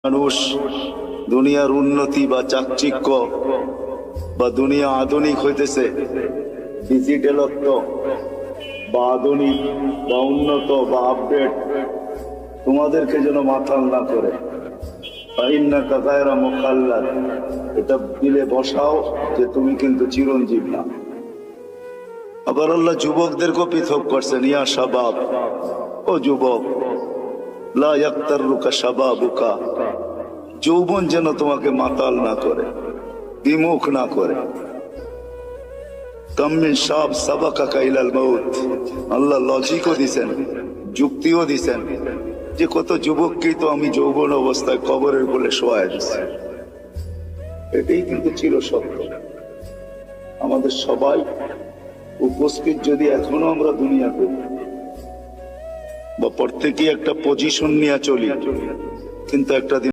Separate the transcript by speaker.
Speaker 1: মানুষ দুনিয়ার উন্নতি বা চাকচিক্য বা দুনিয়া আধুনিক হইতেছে, ডিজিটালত্ব বা আধুনিক বা উন্নত বা আপডেট তোমাদেরকে যেন মাতাল না করে। এটা দিলে বসাও যে তুমি কিন্তু চিরঞ্জীব না। আবার আল্লাহ যুবকদেরকেও পৃথক করছেন, ইয়া শাবাব, ও যুবক, লা ইয়াক্তাররুকা শাবাবুকা, যৌবন যেন তোমাকে মাতাল না করে, বিমুখ না করে। কাম্মিন শাব সাবাকাকা ইলাল মাউত, আল্লাহ লজিকও দিছেন, যুক্তিও দিছেন যে কত যুবককেই তো আমি যৌবন অবস্থায় কবরের কোলে শোয়ায় দিচ্ছি। এটাই কিন্তু চির সত্য। আমাদের সবাই উপস্থিত যদি এখনো আমরা দুনিয়াতে বা প্রত্যেকেই একটা পজিশন নিয়ে চলি, কিন্তু একটা